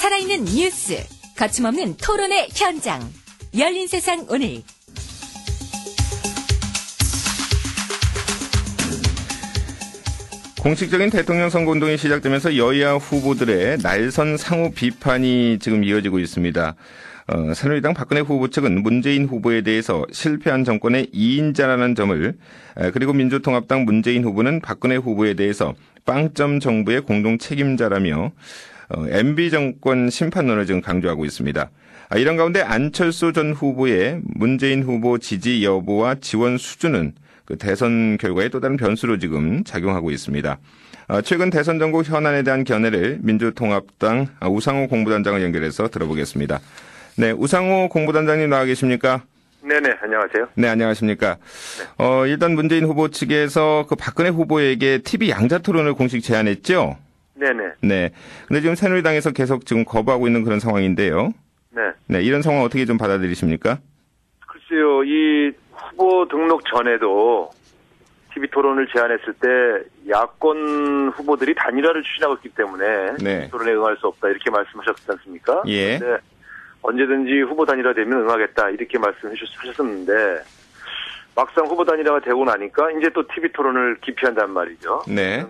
살아있는 뉴스, 거침없는 토론의 현장. 열린 세상 오늘. 공식적인 대통령 선거운동이 시작되면서 여야 후보들의 날선 상호 비판이 지금 이어지고 있습니다. 새누리당 박근혜 후보 측은 문재인 후보에 대해서 실패한 정권의 2인자라는 점을, 그리고 민주통합당 문재인 후보는 박근혜 후보에 대해서 빵점 정부의 공동 책임자라며 MB 정권 심판론을 지금 강조하고 있습니다. 이런 가운데 안철수 전 후보의 문재인 후보 지지 여부와 지원 수준은 그 대선 결과의 또 다른 변수로 지금 작용하고 있습니다. 최근 대선 전국 현안에 대한 견해를 민주통합당 우상호 공보단장을 연결해서 들어보겠습니다. 네, 우상호 공보단장님 나와 계십니까? 네네, 안녕하세요. 네, 안녕하십니까. 일단 문재인 후보 측에서 그 박근혜 후보에게 TV 양자 토론을 공식 제안했죠? 네네. 네. 근데 지금 새누리당에서 계속 지금 거부하고 있는 그런 상황인데요. 네. 네, 이런 상황 어떻게 좀 받아들이십니까? 글쎄요, 이 후보 등록 전에도 TV 토론을 제안했을 때 야권 후보들이 단일화를 추진하고 있기 때문에 네. 토론에 응할 수 없다 이렇게 말씀하셨지 않습니까? 예. 네. 언제든지 후보 단일화 되면 응하겠다 이렇게 말씀하셨었는데 막상 후보 단일화가 되고 나니까 이제 또 TV 토론을 기피한단 말이죠. 네.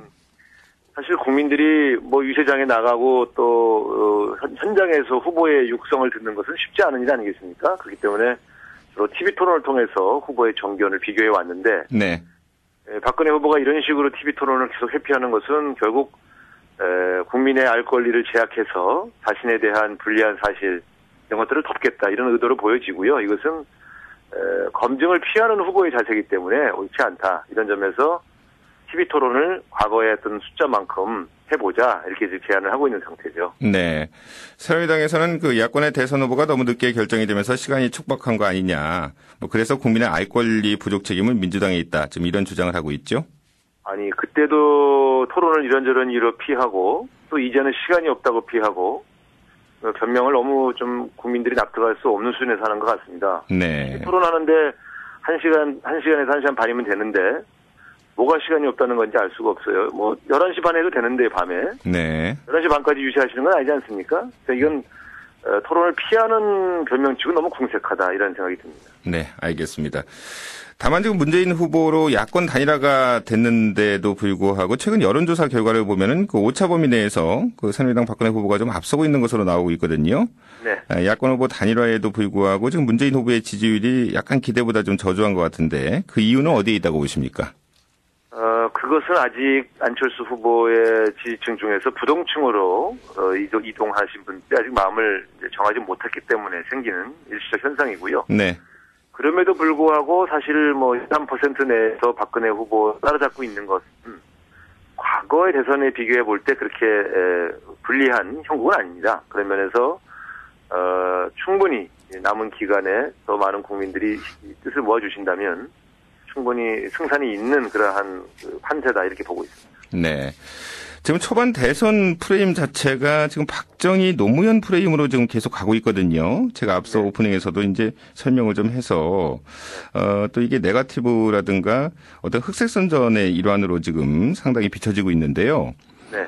사실 국민들이 뭐 유세장에 나가고 또 현장에서 후보의 육성을 듣는 것은 쉽지 않은 일 아니겠습니까? 그렇기 때문에 주로 TV 토론을 통해서 후보의 정견을 비교해 왔는데 네. 박근혜 후보가 이런 식으로 TV 토론을 계속 회피하는 것은 결국 국민의 알 권리를 제약해서 자신에 대한 불리한 사실 이런 것들을 덮겠다 이런 의도로 보여지고요. 이것은 검증을 피하는 후보의 자세이기 때문에 옳지 않다. 이런 점에서 TV 토론을 과거에 했던 숫자만큼 해보자 이렇게 제안을 하고 있는 상태죠. 네. 새누리당에서는 그 야권의 대선 후보가 너무 늦게 결정이 되면서 시간이 촉박한 거 아니냐. 뭐 그래서 국민의 알 권리 부족 책임은 민주당에 있다. 지금 이런 주장을 하고 있죠. 아니 그때도 토론을 이런저런 이유로 피하고 또 이제는 시간이 없다고 피하고 변명을 너무 좀 국민들이 납득할 수 없는 수준에서 하는 것 같습니다. 네. 토론하는데 1시간에서 1시간 반이면 되는데 뭐가 시간이 없다는 건지 알 수가 없어요. 뭐 11시 반에 해도 되는데 밤에. 네. 11시 반까지 유지하시는 건 아니지 않습니까? 이건 토론을 피하는 변명치고 너무 궁색하다 이런 생각이 듭니다. 네, 알겠습니다. 다만 지금 문재인 후보로 야권 단일화가 됐는데도 불구하고 최근 여론조사 결과를 보면은 그 오차 범위 내에서 그 새누리당 박근혜 후보가 좀 앞서고 있는 것으로 나오고 있거든요. 네. 야권 후보 단일화에도 불구하고 지금 문재인 후보의 지지율이 약간 기대보다 좀 저조한 것 같은데 그 이유는 어디에 있다고 보십니까? 그것은 아직 안철수 후보의 지지층 중에서 부동층으로 이동하신 분들이 아직 마음을 정하지 못했기 때문에 생기는 일시적 현상이고요. 네. 그럼에도 불구하고 사실 뭐 3% 내에서 박근혜 후보 따라잡고 있는 것은 과거의 대선에 비교해 볼 때 그렇게 불리한 형국은 아닙니다. 그런 면에서 충분히 남은 기간에 더 많은 국민들이 뜻을 모아주신다면 충분히 승산이 있는 그러한 판세다 이렇게 보고 있습니다. 네. 지금 초반 대선 프레임 자체가 지금 박정희 노무현 프레임으로 지금 계속 가고 있거든요. 제가 앞서 네. 오프닝에서도 이제 설명을 좀 해서 또 이게 네거티브라든가 어떤 흑색선전의 일환으로 지금 상당히 비춰지고 있는데요. 네.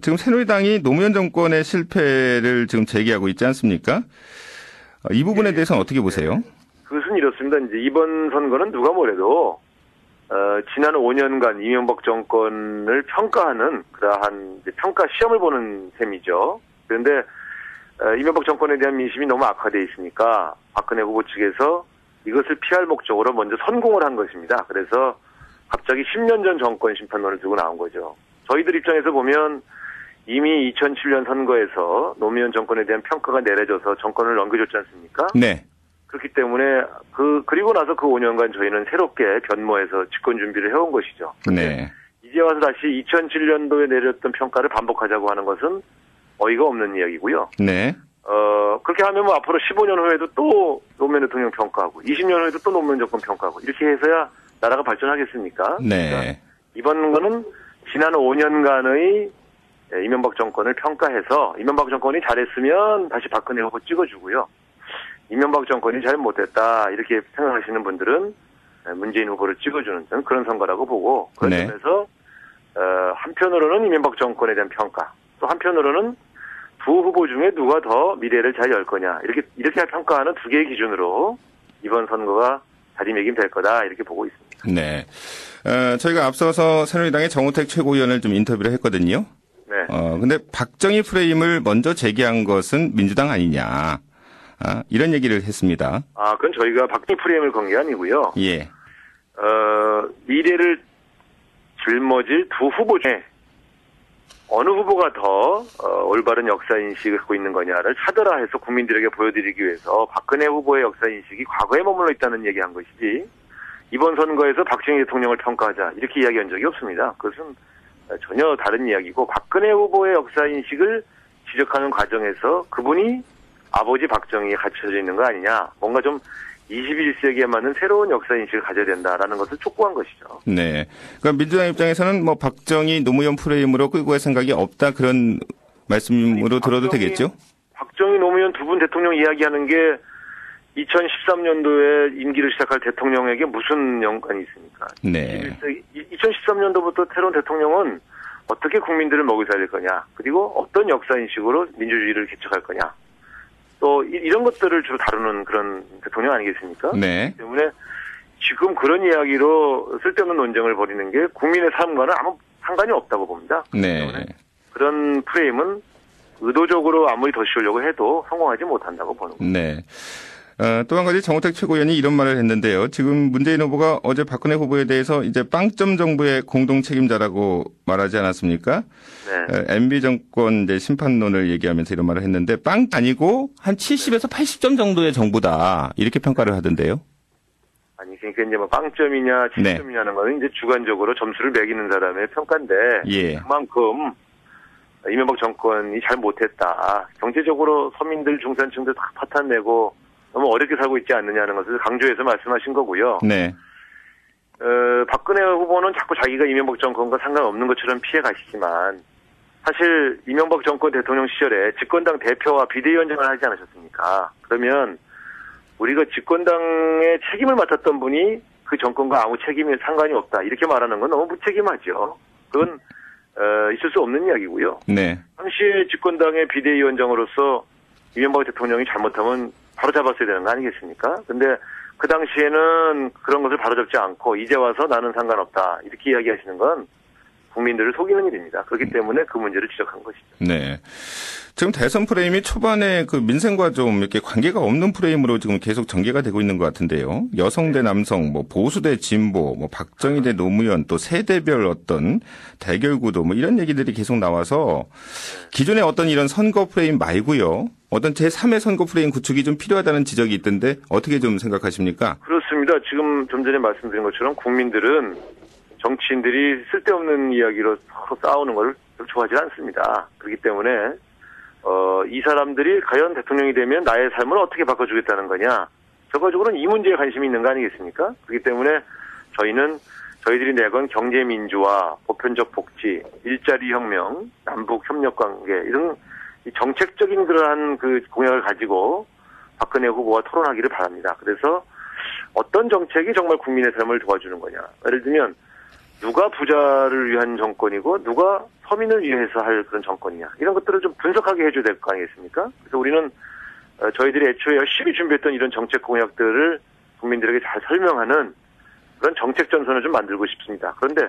지금 새누리당이 노무현 정권의 실패를 지금 제기하고 있지 않습니까? 이 부분에 대해서는 어떻게 보세요? 그것은 이렇습니다. 이제 이번 선거는 누가 뭐래도 지난 5년간 이명박 정권을 평가하는 그러한 이제 평가 시험을 보는 셈이죠. 그런데 이명박 정권에 대한 민심이 너무 악화되어 있으니까 박근혜 후보 측에서 이것을 피할 목적으로 먼저 선공을 한 것입니다. 그래서 갑자기 10년 전 정권 심판론을 들고 나온 거죠. 저희들 입장에서 보면 이미 2007년 선거에서 노무현 정권에 대한 평가가 내려져서 정권을 넘겨줬지 않습니까? 네. 그렇기 때문에 그리고 나서 그 5년간 저희는 새롭게 변모해서 집권 준비를 해온 것이죠. 네. 이제 와서 다시 2007년도에 내렸던 평가를 반복하자고 하는 것은 어이가 없는 이야기고요. 네. 그렇게 하면 뭐 앞으로 15년 후에도 또 노무현 대통령 평가하고 20년 후에도 또 노무현 정권 평가하고 이렇게 해서야 나라가 발전하겠습니까? 네. 그러니까 이번 거는 지난 5년간의 이명박 정권을 평가해서 이명박 정권이 잘했으면 다시 박근혜 후보 찍어주고요. 이명박 정권이 잘 못했다 이렇게 생각하시는 분들은 문재인 후보를 찍어주는 그런 선거라고 보고 그런 점에서 한편으로는 이명박 정권에 대한 평가 또 한편으로는 두 후보 중에 누가 더 미래를 잘 열 거냐 이렇게 평가하는 두 개의 기준으로 이번 선거가 자리매김될 거다 이렇게 보고 있습니다. 네. 저희가 앞서서 새누리당의 정우택 최고위원을 좀 인터뷰를 했거든요. 네. 근데 박정희 프레임을 먼저 제기한 것은 민주당 아니냐. 이런 얘기를 했습니다. 그건 저희가 박정희 프레임을 건 게 아니고요. 예. 미래를 짊어질 두 후보 중에 어느 후보가 더 올바른 역사인식을 갖고 있는 거냐를 차별화해서 국민들에게 보여드리기 위해서 박근혜 후보의 역사인식이 과거에 머물러 있다는 얘기한 것이지 이번 선거에서 박정희 대통령을 평가하자 이렇게 이야기한 적이 없습니다. 그것은 전혀 다른 이야기고 박근혜 후보의 역사인식을 지적하는 과정에서 그분이 아버지 박정희에 갇혀져 있는 거 아니냐. 뭔가 좀 21세기에 맞는 새로운 역사인식을 가져야 된다라는 것을 촉구한 것이죠. 네. 그러니까 민주당 입장에서는 뭐 박정희 노무현 프레임으로 끌고 갈 생각이 없다 그런 말씀으로 들어도 되겠죠? 박정희 노무현 두 분 대통령 이야기하는 게 2013년도에 임기를 시작할 대통령에게 무슨 연관이 있습니까? 네. 2013년도부터 새로운 대통령은 어떻게 국민들을 먹여 살릴 거냐, 그리고 어떤 역사인식으로 민주주의를 개척할 거냐, 또 이런 것들을 주로 다루는 그런 대통령 아니겠습니까? 네. 때문에 지금 그런 이야기로 쓸데없는 논쟁을 벌이는 게 국민의 삶과는 아무 상관이 없다고 봅니다. 네. 그런 프레임은 의도적으로 아무리 더 씌우려고 해도 성공하지 못한다고 보는 겁니다. 네. 또 한 가지 정우택 최고위원이 이런 말을 했는데요. 지금 문재인 후보가 어제 박근혜 후보에 대해서 이제 빵점 정부의 공동 책임자라고 말하지 않았습니까? 네. MB 정권 이제 심판론을 얘기하면서 이런 말을 했는데 빵 아니고 한 70에서 80점 정도의 정부다 이렇게 평가를 하던데요. 아니 그러니까 이제 뭐 빵점이냐 70점이냐는 거는 이제 주관적으로 점수를 매기는 사람의 평가인데 예. 그만큼 이명박 정권이 잘 못했다. 경제적으로 서민들 중산층들 다 파탄내고 너무 어렵게 살고 있지 않느냐는 것을 강조해서 말씀하신 거고요. 네. 박근혜 후보는 자꾸 자기가 이명박 정권과 상관없는 것처럼 피해 가시지만 사실 이명박 정권 대통령 시절에 집권당 대표와 비대위원장을 하지 않으셨습니까? 그러면 우리가 집권당의 책임을 맡았던 분이 그 정권과 아무 책임이 상관이 없다. 이렇게 말하는 건 너무 무책임하죠. 그건 있을 수 없는 이야기고요. 네. 당시에 집권당의 비대위원장으로서 이명박 대통령이 잘못하면 바로 잡았어야 되는 거 아니겠습니까? 근데 그 당시에는 그런 것을 바로잡지 않고 이제 와서 나는 상관없다. 이렇게 이야기하시는 건 국민들을 속이는 일입니다. 그렇기 때문에 그 문제를 지적한 것이죠. 네. 지금 대선 프레임이 초반에 그 민생과 좀 이렇게 관계가 없는 프레임으로 지금 계속 전개가 되고 있는 것 같은데요. 여성 대 남성, 뭐 보수 대 진보, 뭐 박정희 대 노무현, 또 세대별 어떤 대결 구도 뭐 이런 얘기들이 계속 나와서 기존의 어떤 이런 선거 프레임 말고요. 어떤 제3의 선거 프레임 구축이 좀 필요하다는 지적이 있던데 어떻게 좀 생각하십니까? 그렇습니다. 지금 좀 전에 말씀드린 것처럼 국민들은 정치인들이 쓸데없는 이야기로 서로 싸우는 걸 좋아하지 않습니다. 그렇기 때문에 이 사람들이 과연 대통령이 되면 나의 삶을 어떻게 바꿔주겠다는 거냐. 결과적으로는 이 문제에 관심이 있는 거 아니겠습니까? 그렇기 때문에 저희들이 내건 경제민주화, 보편적 복지, 일자리 혁명, 남북 협력 관계 이런 정책적인 그러한 그 공약을 가지고 박근혜 후보와 토론하기를 바랍니다. 그래서 어떤 정책이 정말 국민의 삶을 도와주는 거냐. 예를 들면 누가 부자를 위한 정권이고 누가 서민을 위해서 할 그런 정권이냐. 이런 것들을 좀 분석하게 해줘야 될 거 아니겠습니까? 그래서 우리는 저희들이 애초에 열심히 준비했던 이런 정책 공약들을 국민들에게 잘 설명하는 그런 정책 전선을 좀 만들고 싶습니다. 그런데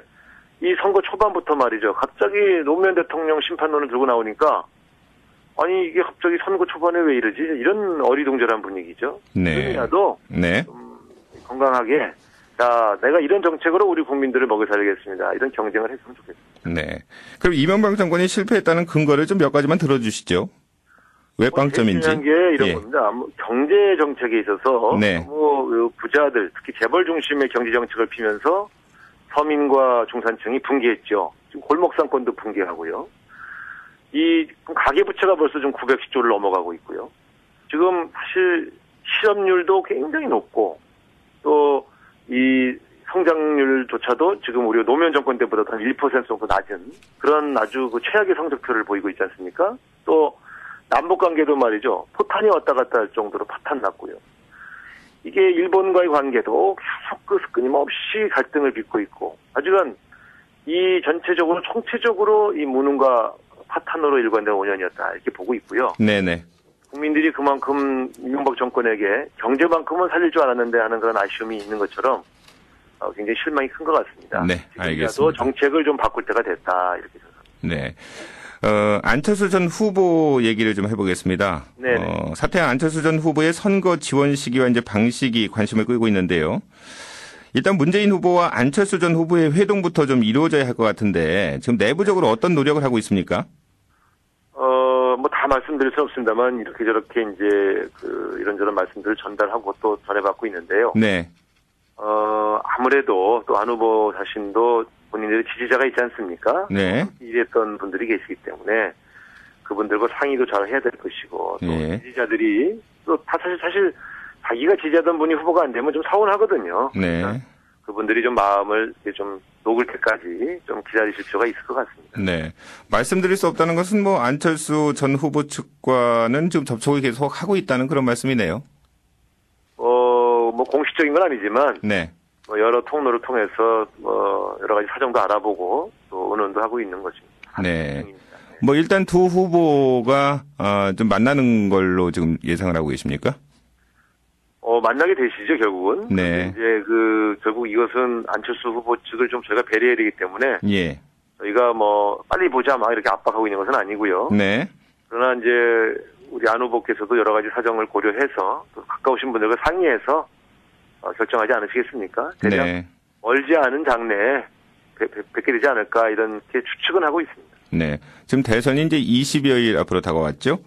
이 선거 초반부터 말이죠. 갑자기 노무현 대통령 심판론을 들고 나오니까 아니 이게 갑자기 선거 초반에 왜 이러지? 이런 어리둥절한 분위기죠. 네. 그럼에도 네. 좀 건강하게 자 내가 이런 정책으로 우리 국민들을 먹여 살리겠습니다. 이런 경쟁을 했으면 좋겠습니다. 네. 그럼 이명박 정권이 실패했다는 근거를 좀 몇 가지만 들어주시죠. 왜 빵점인지. 중요한 게 이런 예. 겁니다. 경제 정책에 있어서 네. 너무 부자들 특히 재벌 중심의 경제 정책을 피면서 서민과 중산층이 붕괴했죠. 지금 골목상권도 붕괴하고요. 이 가계부채가 벌써 좀 910조를 넘어가고 있고요. 지금 사실 실업률도 굉장히 높고 또 이 성장률조차도 지금 우리 노무현 정권 때보다 한 1% 정도 낮은 그런 아주 그 최악의 성적표를 보이고 있지 않습니까? 또 남북 관계도 말이죠. 포탄이 왔다 갔다 할 정도로 파탄 났고요. 이게 일본과의 관계도 계속 끊임없이 갈등을 빚고 있고 하지만 이 전체적으로 총체적으로 이 무능과 파탄으로 일관된 5년이었다 이렇게 보고 있고요. 네네. 국민들이 그만큼 이명박 정권에게 경제만큼은 살릴 줄 알았는데 하는 그런 아쉬움이 있는 것처럼 굉장히 실망이 큰 것 같습니다. 네, 알겠습니다. 정책을 좀 바꿀 때가 됐다 이렇게 생각합니다. 네. 안철수 전 후보 얘기를 좀 해보겠습니다. 네. 사퇴한 안철수 전 후보의 선거 지원 시기와 이제 방식이 관심을 끌고 있는데요. 일단 문재인 후보와 안철수 전 후보의 회동부터 좀 이루어져야 할 것 같은데 지금 내부적으로 어떤 노력을 하고 있습니까? 뭐 다 말씀드릴 수 없습니다만 이렇게 저렇게 이제 이런저런 말씀들을 전달하고 또 전해받고 있는데요. 네. 아무래도 또 안 후보 자신도 본인들의 지지자가 있지 않습니까? 네. 일했던 분들이 계시기 때문에 그분들과 상의도 잘 해야 될 것이고 또 예. 지지자들이 또 다 사실 자기가 지지하던 분이 후보가 안 되면 좀 서운하거든요. 네. 그러니까 그분들이 좀 마음을 좀 녹을 때까지 좀 기다리실 필요가 있을 것 같습니다. 네. 말씀드릴 수 없다는 것은 뭐 안철수 전 후보 측과는 지금 접촉을 계속 하고 있다는 그런 말씀이네요. 뭐 공식적인 건 아니지만 네. 뭐 여러 통로를 통해서 뭐 여러 가지 사정도 알아보고 또 의논도 하고 있는 것입니다. 네. 뭐 일단 두 후보가 좀 만나는 걸로 지금 예상을 하고 계십니까? 만나게 되시죠, 결국은. 네. 이제 결국 이것은 안철수 후보 측을 좀 저희가 배려해야 되기 때문에. 예. 저희가 뭐, 빨리 보자, 막 이렇게 압박하고 있는 것은 아니고요. 네. 그러나 이제, 우리 안 후보께서도 여러 가지 사정을 고려해서, 또 가까우신 분들과 상의해서, 결정하지 않으시겠습니까? 대략 네. 멀지 않은 장래에 뵙게 되지 않을까, 이렇게 추측은 하고 있습니다. 네. 지금 대선이 이제 20여일 앞으로 다가왔죠?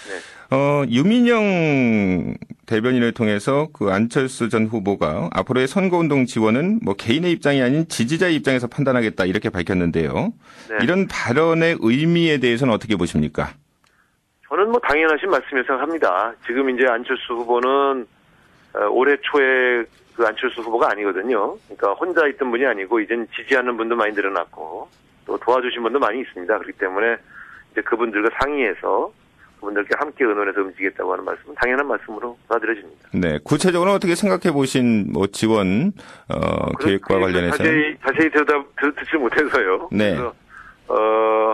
네. 유민영 대변인을 통해서 그 안철수 전 후보가 앞으로의 선거운동 지원은 뭐 개인의 입장이 아닌 지지자의 입장에서 판단하겠다 이렇게 밝혔는데요. 네. 이런 발언의 의미에 대해서는 어떻게 보십니까? 저는 뭐 당연하신 말씀이라고 생각합니다. 지금 이제 안철수 후보는 올해 초에 그 안철수 후보가 아니거든요. 그러니까 혼자 있던 분이 아니고 이젠 지지하는 분도 많이 늘어났고 또 도와주신 분도 많이 있습니다. 그렇기 때문에 이제 그분들과 상의해서 그분들께 함께 의논해서 움직이겠다고 하는 말씀은 당연한 말씀으로 받아들여집니다. 네, 구체적으로 어떻게 생각해 보신 뭐 지원 계획과 관련해서는 자세히 듣지 못해서요. 네. 그래서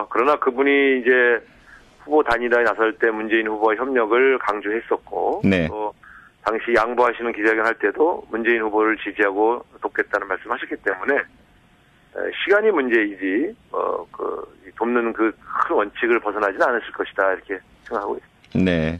그러나 그분이 이제 후보 단일화에 나설 때 문재인 후보와 협력을 강조했었고 네. 또 당시 양보하시는 기자회견 할 때도 문재인 후보를 지지하고 돕겠다는 말씀하셨기 때문에 시간이 문제이지 돕는 그 큰 원칙을 벗어나지는 않으실 것이다 이렇게 생각하고 있습니다. 네.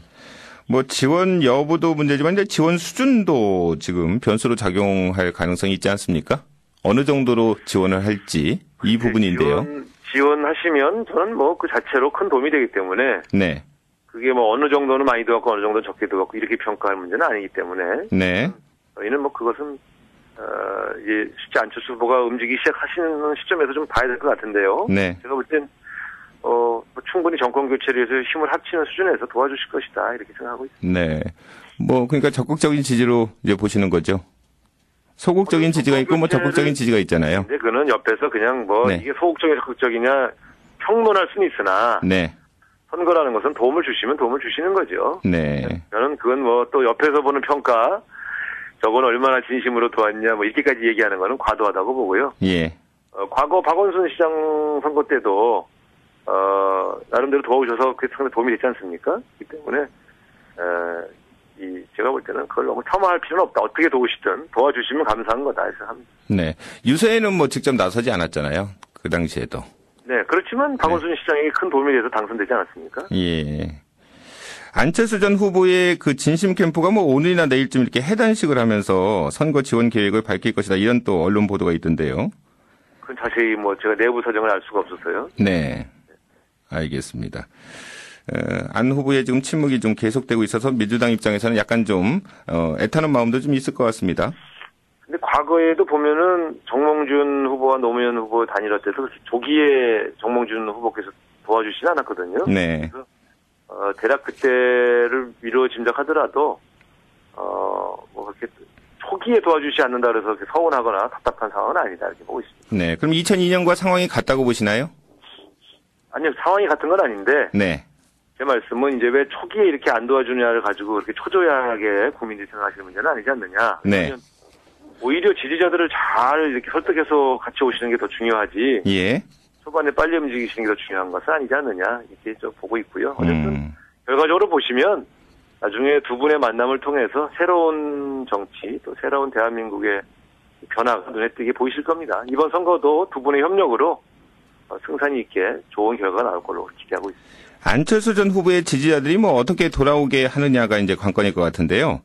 뭐 지원 여부도 문제지만 이제 지원 수준도 지금 변수로 작용할 가능성이 있지 않습니까? 어느 정도로 지원을 할지 이 부분인데요. 지원하시면 저는 뭐 그 자체로 큰 도움이 되기 때문에 네. 그게 뭐 어느 정도는 많이 들어갔고 어느 정도는 적게 들어갔고 이렇게 평가할 문제는 아니기 때문에 네. 저희는 뭐 그것은 이제 실제 안철수 후보가 움직이기 시작하시는 시점에서 좀 봐야 될 것 같은데요. 네. 제가 볼 땐 충분히 정권 교체를 위해서 힘을 합치는 수준에서 도와주실 것이다 이렇게 생각하고 있습니다. 네. 뭐 그러니까 적극적인 지지로 이제 보시는 거죠. 소극적인 지지가 있고 뭐 적극적인 지지가 있잖아요. 근데 그는 옆에서 그냥 네. 이게 소극적이냐 적극적이냐 평론할 수는 있으나 네. 선거라는 것은 도움을 주시면 도움을 주시는 거죠. 네. 저는 그건 뭐 또 옆에서 보는 평가 저건 얼마나 진심으로 도왔냐 뭐 이렇게까지 얘기하는 거는 과도하다고 보고요. 예. 과거 박원순 시장 선거 때도 나름대로 도와주셔서 그게 상당히 도움이 됐지 않습니까? 그렇기 때문에 제가 볼 때는 그걸 너무 폄하할 필요는 없다. 어떻게 도우시든 도와주시면 감사한 거다 해서 합니다. 네. 유세에는 뭐 직접 나서지 않았잖아요. 그 당시에도. 네. 그렇지만 박원순 시장에게 큰 도움이 돼서 당선되지 않았습니까? 예. 안철수 전 후보의 그 진심 캠프가 뭐 오늘이나 내일쯤 이렇게 해단식을 하면서 선거 지원 계획을 밝힐 것이다. 이런 또 언론 보도가 있던데요. 그건 자세히 뭐 제가 내부 사정을 알 수가 없어서요. 네. 알겠습니다. 안 후보의 지금 침묵이 좀 계속되고 있어서 민주당 입장에서는 약간 좀 애타는 마음도 좀 있을 것 같습니다. 근데 과거에도 보면은 정몽준 후보와 노무현 후보 단일화 때도 조기에 정몽준 후보께서 도와주시지 않았거든요. 네. 그래서 대략 그때를 미루어 짐작하더라도 뭐 그렇게 초기에 도와주지 않는다 그래서 그렇게 서운하거나 답답한 상황은 아니다 이렇게 보고 있습니다. 네. 그럼 2002년과 상황이 같다고 보시나요? 아니요, 상황이 같은 건 아닌데. 네. 제 말씀은 이제 왜 초기에 이렇게 안 도와주냐를 가지고 그렇게 초조하게 국민들이 생각하시는 문제는 아니지 않느냐. 네. 오히려 지지자들을 잘 이렇게 설득해서 같이 오시는 게 더 중요하지. 예. 초반에 빨리 움직이시는 게 더 중요한 것은 아니지 않느냐 이렇게 좀 보고 있고요. 어쨌든 결과적으로 보시면 나중에 두 분의 만남을 통해서 새로운 정치 또 새로운 대한민국의 변화가 눈에 띄게 보이실 겁니다. 이번 선거도 두 분의 협력으로 승산이 있게 좋은 결과가 나올 걸로 기대하고 있습니다. 안철수 전 후보의 지지자들이 뭐 어떻게 돌아오게 하느냐가 이제 관건일 것 같은데요.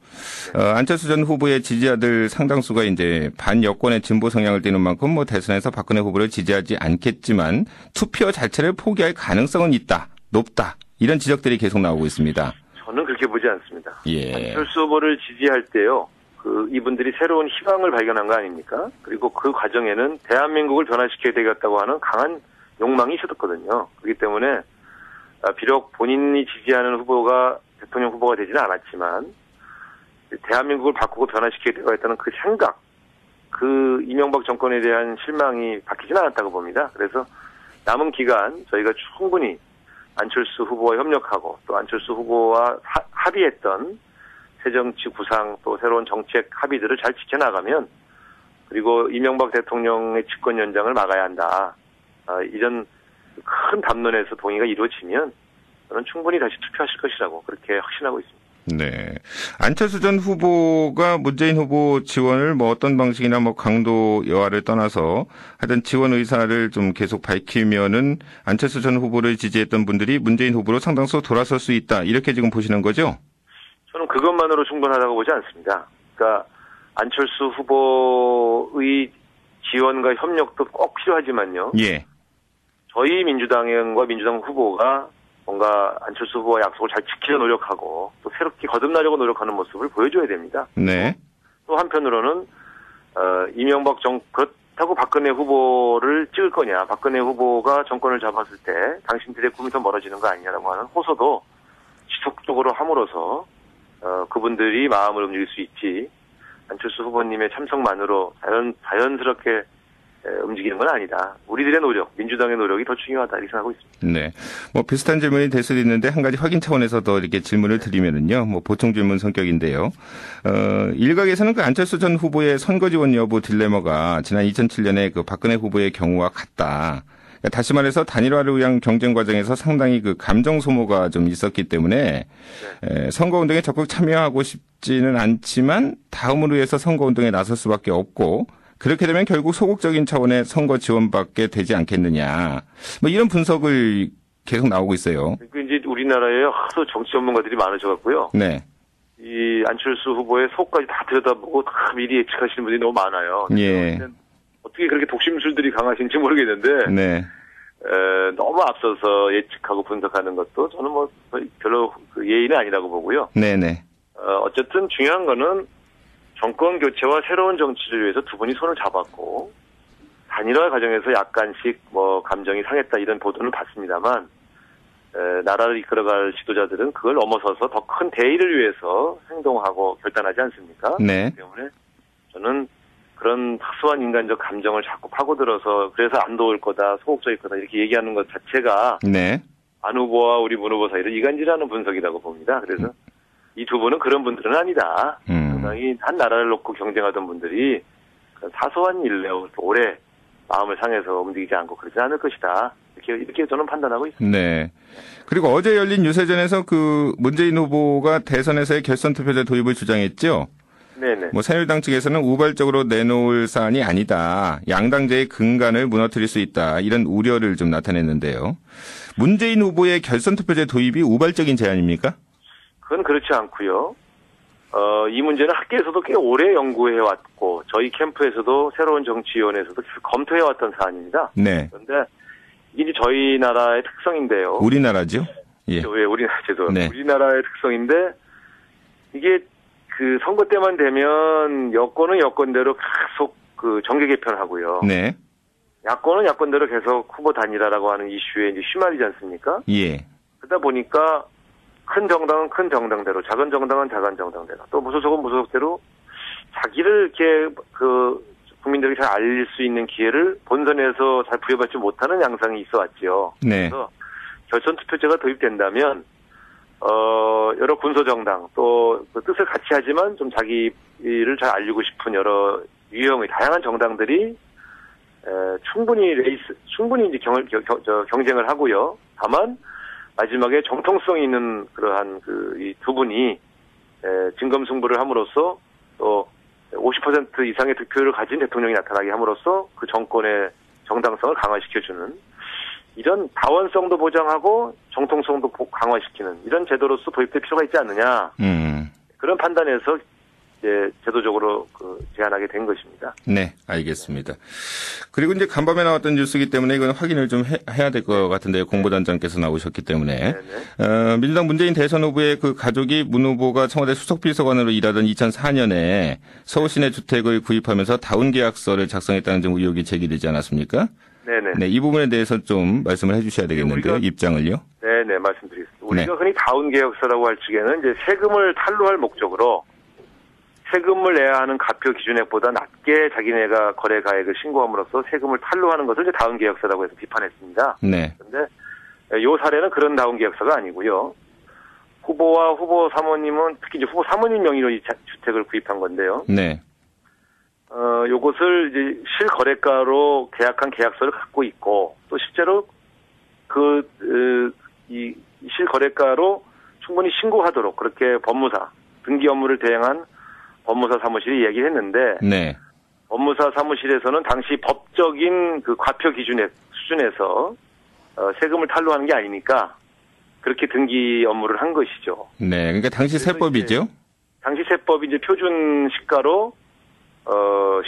안철수 전 후보의 지지자들 상당수가 이제 반여권의 진보 성향을 띠는 만큼 뭐 대선에서 박근혜 후보를 지지하지 않겠지만 투표 자체를 포기할 가능성은 있다, 높다. 이런 지적들이 계속 나오고 있습니다. 저는 그렇게 보지 않습니다. 예. 안철수 후보를 지지할 때요. 이분들이 새로운 희망을 발견한 거 아닙니까? 그리고 그 과정에는 대한민국을 변화시켜야 되겠다고 하는 강한 욕망이 있었거든요. 그렇기 때문에 비록 본인이 지지하는 후보가 대통령 후보가 되지는 않았지만 대한민국을 바꾸고 변화시켜야 되겠다는 그 생각, 그 이명박 정권에 대한 실망이 바뀌지는 않았다고 봅니다. 그래서 남은 기간 저희가 충분히 안철수 후보와 협력하고 또 안철수 후보와 합의했던 새정치 구상 또 새로운 정책 합의들을 잘 지켜나가면 그리고 이명박 대통령의 집권 연장을 막아야 한다. 이런 큰 담론에서 동의가 이루어지면 저는 충분히 다시 투표하실 것이라고 그렇게 확신하고 있습니다. 네. 안철수 전 후보가 문재인 후보 지원을 뭐 어떤 방식이나 뭐 강도 여하를 떠나서 하여튼 지원 의사를 좀 계속 밝히면은 안철수 전 후보를 지지했던 분들이 문재인 후보로 상당수 돌아설 수 있다. 이렇게 지금 보시는 거죠? 저는 그것만으로 충분하다고 보지 않습니다. 그러니까 안철수 후보의 지원과 협력도 꼭 필요하지만요. 예. 저희 민주당과 민주당 후보가 뭔가 안철수 후보와 약속을 잘 지키려 노력하고 또 새롭게 거듭나려고 노력하는 모습을 보여줘야 됩니다. 네. 또 한편으로는 이명박 그렇다고 박근혜 후보를 찍을 거냐, 박근혜 후보가 정권을 잡았을 때 당신들의 꿈이 더 멀어지는 거 아니냐라고 하는 호소도 지속적으로 함으로써 그분들이 마음을 움직일 수 있지 안철수 후보님의 참석만으로 자연스럽게 움직이는 건 아니다. 우리들의 노력, 민주당의 노력이 더 중요하다 이렇게 생각하고 있습니다. 네. 뭐 비슷한 질문이 될 수도 있는데 한 가지 확인 차원에서 더 이렇게 질문을 드리면은요. 뭐 보충 질문 성격인데요. 일각에서는 그 안철수 전 후보의 선거 지원 여부 딜레마가 지난 2007년에 그 박근혜 후보의 경우와 같다. 그러니까 다시 말해서 단일화를 위한 경쟁 과정에서 상당히 그 감정 소모가 좀 있었기 때문에 선거운동에 적극 참여하고 싶지는 않지만 다음으로 해서 선거운동에 나설 수밖에 없고 그렇게 되면 결국 소극적인 차원의 선거 지원받게 되지 않겠느냐. 뭐 이런 분석을 계속 나오고 있어요. 이제 우리나라에 하도 정치 전문가들이 많으셔갖고요. 네. 이 안철수 후보의 속까지 다 들여다보고 다 미리 예측하시는 분들이 너무 많아요. 예. 어떻게 그렇게 독심술들이 강하신지 모르겠는데. 네. 너무 앞서서 예측하고 분석하는 것도 저는 뭐 별로 예의는 아니라고 보고요. 네네. 어쨌든 중요한 거는 정권 교체와 새로운 정치를 위해서 두 분이 손을 잡았고 단일화 과정에서 약간씩 뭐 감정이 상했다 이런 보도는 봤습니다만 나라를 이끌어갈 지도자들은 그걸 넘어서서 더 큰 대의를 위해서 행동하고 결단하지 않습니까? 네. 그렇기 때문에 저는 그런 사소한 인간적 감정을 자꾸 파고들어서 그래서 안 도울 거다, 소극적일 거다 이렇게 얘기하는 것 자체가 네. 안 후보와 우리 문 후보 사이를 이간질하는 분석이라고 봅니다. 그래서 이 두 분은 그런 분들은 아니다. 상당히 한 나라를 놓고 경쟁하던 분들이 사소한 일에 오래 마음을 상해서 움직이지 않고 그러지 않을 것이다. 이렇게 저는 판단하고 있습니다. 네. 그리고 어제 열린 유세전에서 그 문재인 후보가 대선에서의 결선 투표제 도입을 주장했죠. 네네. 뭐 새누리당 측에서는 우발적으로 내놓을 사안이 아니다. 양당제의 근간을 무너뜨릴 수 있다. 이런 우려를 좀 나타냈는데요. 문재인 후보의 결선 투표제 도입이 우발적인 제안입니까? 그건 그렇지 않고요. 이 문제는 학계에서도 꽤 오래 연구해왔고 저희 캠프에서도 새로운 정치위원회에서도 계속 검토해왔던 사안입니다. 네. 그런데 이게 저희 나라의 특성인데요. 우리나라죠? 예. 왜 죄송합니다. 네. 우리나라의 특성인데 이게 그 선거 때만 되면 여권은 여권대로 계속 그 정계 개편하고요. 네. 야권은 야권대로 계속 후보 단일화라고 하는 이슈에 이제 휘말리지 않습니까? 예. 그러다 보니까 큰 정당은 큰 정당대로, 작은 정당은 작은 정당대로, 또 무소속은 무소속대로 자기를 이렇게 그 국민들에게 잘 알릴 수 있는 기회를 본선에서 잘 부여받지 못하는 양상이 있어왔지요. 네. 그래서 결선 투표제가 도입된다면 여러 군소정당 또 그 뜻을 같이 하지만 좀 자기를 잘 알리고 싶은 여러 유형의 다양한 정당들이 충분히 이제 경쟁을 하고요. 다만 마지막에 정통성이 있는 그러한 이 두 분이 진검승부를 함으로써 또 50% 이상의 득표를 가진 대통령이 나타나게 함으로써 그 정권의 정당성을 강화시켜주는 이런 다원성도 보장하고 정통성도 강화시키는 이런 제도로서 도입될 필요가 있지 않느냐. 그런 판단에서 이제 제도적으로 제안하게 된 것입니다. 네, 알겠습니다. 그리고 이제 간밤에 나왔던 뉴스이기 때문에 이건 확인을 좀 해야 될 것 같은데요. 공보단장께서 나오셨기 때문에. 민주당 문재인 대선 후보의 그 가족이 문 후보가 청와대 수석비서관으로 일하던 2004년에 서울 시내 주택을 구입하면서 다운 계약서를 작성했다는 점 의혹이 제기되지 않았습니까? 네네. 네, 이 부분에 대해서 좀 말씀을 해주셔야 되겠는데요. 입장을요. 네네, 말씀드리겠습니다. 우리가 흔히 다운 계약서라고 할 적에는 이제 세금을 탈루할 목적으로 세금을 내야 하는 가표 기준액보다 낮게 자기네가 거래 가액을 신고함으로써 세금을 탈루하는 것을 이제 다운 계약서라고 해서 비판했습니다. 네. 그런데 이 사례는 그런 다운 계약서가 아니고요. 후보와 후보 사모님은 특히 이제 후보 사모님 명의로 이 주택을 구입한 건데요. 네. 요것을 이제 실거래가로 계약한 계약서를 갖고 있고 또 실제로 이 실거래가로 충분히 신고하도록 그렇게 법무사 등기 업무를 대행한 법무사 사무실이 얘기를 했는데 네. 법무사 사무실에서는 당시 법적인 그 과표 기준의 수준에서 세금을 탈루하는 게 아니니까 그렇게 등기 업무를 한 것이죠. 네, 그러니까 당시 세법이죠. 당시 세법이 이제 표준 시가로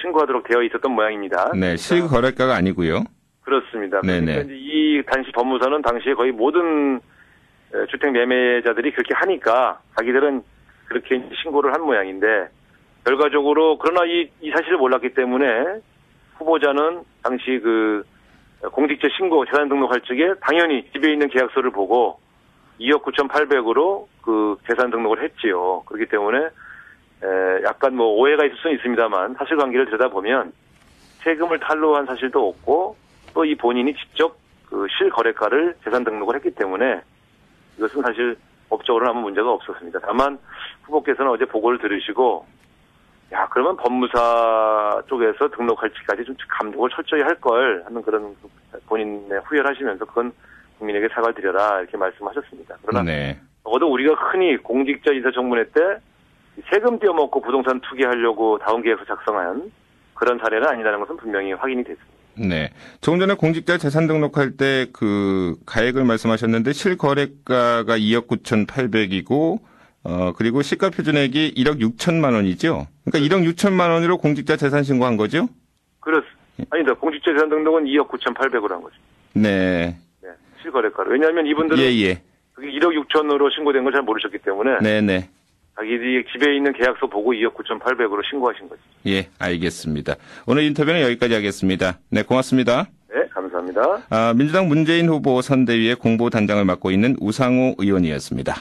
신고하도록 되어 있었던 모양입니다. 네, 실거래가가 아니고요. 그렇습니다. 그러니까 이제 이 당시 법무사는 당시에 거의 모든 주택 매매자들이 그렇게 하니까 자기들은 그렇게 신고를 한 모양인데. 결과적으로 그러나 이 사실을 몰랐기 때문에 후보자는 당시 공직자 신고 재산 등록할 적에 당연히 집에 있는 계약서를 보고 2억 9,800으로 재산 등록을 했지요. 그렇기 때문에 약간 오해가 있을 수는 있습니다만 사실관계를 들여다보면 세금을 탈루한 사실도 없고 또 이 본인이 직접 실거래가를 재산 등록을 했기 때문에 이것은 사실 법적으로는 아무 문제가 없었습니다. 다만 후보께서는 어제 보고를 들으시고 그러면 법무사 쪽에서 등록할 때까지 좀 감독을 철저히 할 걸 하는 그런 본인의 후회를 하시면서 그건 국민에게 사과를 드려라 이렇게 말씀하셨습니다. 그러나 적어도 우리가 흔히 공직자 인사청문회 때 세금 떼어먹고 부동산 투기하려고 다운계약서 작성한 그런 사례는 아니라는 것은 분명히 확인이 됐습니다. 네. 조금 전에 공직자 재산 등록할 때 가액을 말씀하셨는데 실거래가가 2억 9,800이고 그리고 시가 표준액이 1억 6천만 원이죠? 그러니까 1억 6천만 원으로 공직자 재산 신고한 거죠? 아니다. 공직자 재산 등록은 2억 9,800으로 한 거죠. 네. 네. 실거래가로. 왜냐하면 이분들은 그게 1억 6천으로 신고된 걸 잘 모르셨기 때문에. 네네. 자기들이 집에 있는 계약서 보고 2억 9,800으로 신고하신 거죠. 예, 알겠습니다. 오늘 인터뷰는 여기까지 하겠습니다. 네, 고맙습니다. 네, 감사합니다. 민주당 문재인 후보 선대위의 공보단장을 맡고 있는 우상호 의원이었습니다.